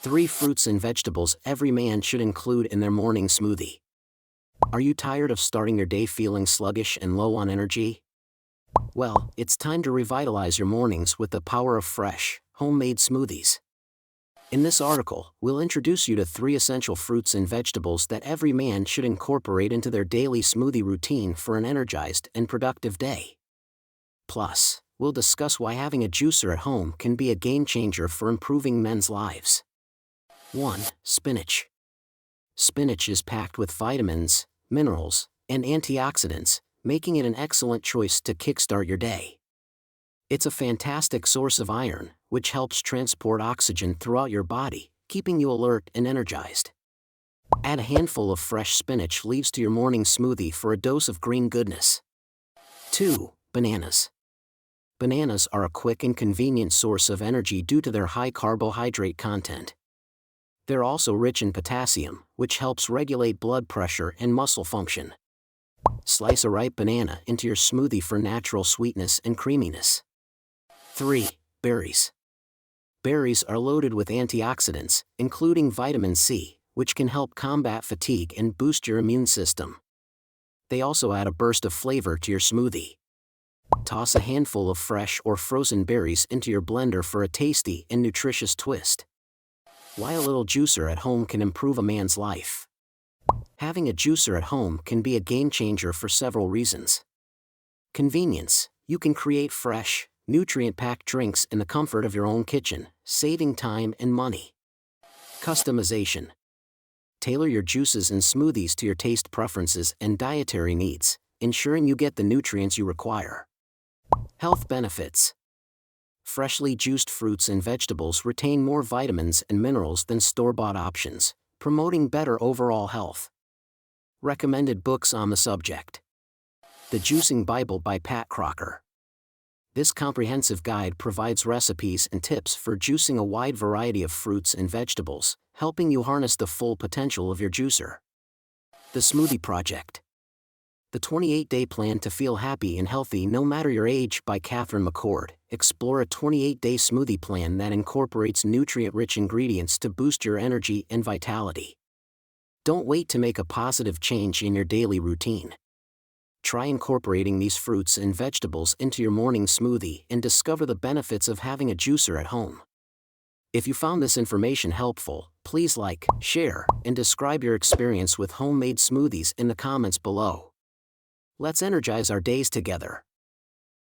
3 fruits and vegetables every man should include in their morning smoothie. Are you tired of starting your day feeling sluggish and low on energy? Well, it's time to revitalize your mornings with the power of fresh, homemade smoothies. In this article, we'll introduce you to 3 essential fruits and vegetables that every man should incorporate into their daily smoothie routine for an energized and productive day. Plus, we'll discuss why having a juicer at home can be a game changer for improving men's lives. 1. Spinach. Spinach is packed with vitamins, minerals, and antioxidants, making it an excellent choice to kickstart your day. It's a fantastic source of iron, which helps transport oxygen throughout your body, keeping you alert and energized. Add a handful of fresh spinach leaves to your morning smoothie for a dose of green goodness. 2. Bananas. Bananas are a quick and convenient source of energy due to their high carbohydrate content. They're also rich in potassium, which helps regulate blood pressure and muscle function. Slice a ripe banana into your smoothie for natural sweetness and creaminess. 3. Berries. Berries are loaded with antioxidants, including vitamin C, which can help combat fatigue and boost your immune system. They also add a burst of flavor to your smoothie. Toss a handful of fresh or frozen berries into your blender for a tasty and nutritious twist. Why a little juicer at home can improve a man's life. Having a juicer at home can be a game changer for several reasons. Convenience. You can create fresh, nutrient-packed drinks in the comfort of your own kitchen, saving time and money. Customization. Tailor your juices and smoothies to your taste preferences and dietary needs, ensuring you get the nutrients you require. Health benefits. Freshly juiced fruits and vegetables retain more vitamins and minerals than store-bought options, promoting better overall health. Recommended books on the subject. The Juicing Bible by Pat Crocker. This comprehensive guide provides recipes and tips for juicing a wide variety of fruits and vegetables, helping you harness the full potential of your juicer. The Smoothie Project. The 28-Day Plan to Feel Happy and Healthy No Matter Your Age by Catherine McCord. Explore a 28-day smoothie plan that incorporates nutrient-rich ingredients to boost your energy and vitality. Don't wait to make a positive change in your daily routine. Try incorporating these fruits and vegetables into your morning smoothie and discover the benefits of having a juicer at home. If you found this information helpful, please like, share, and describe your experience with homemade smoothies in the comments below. Let's energize our days together.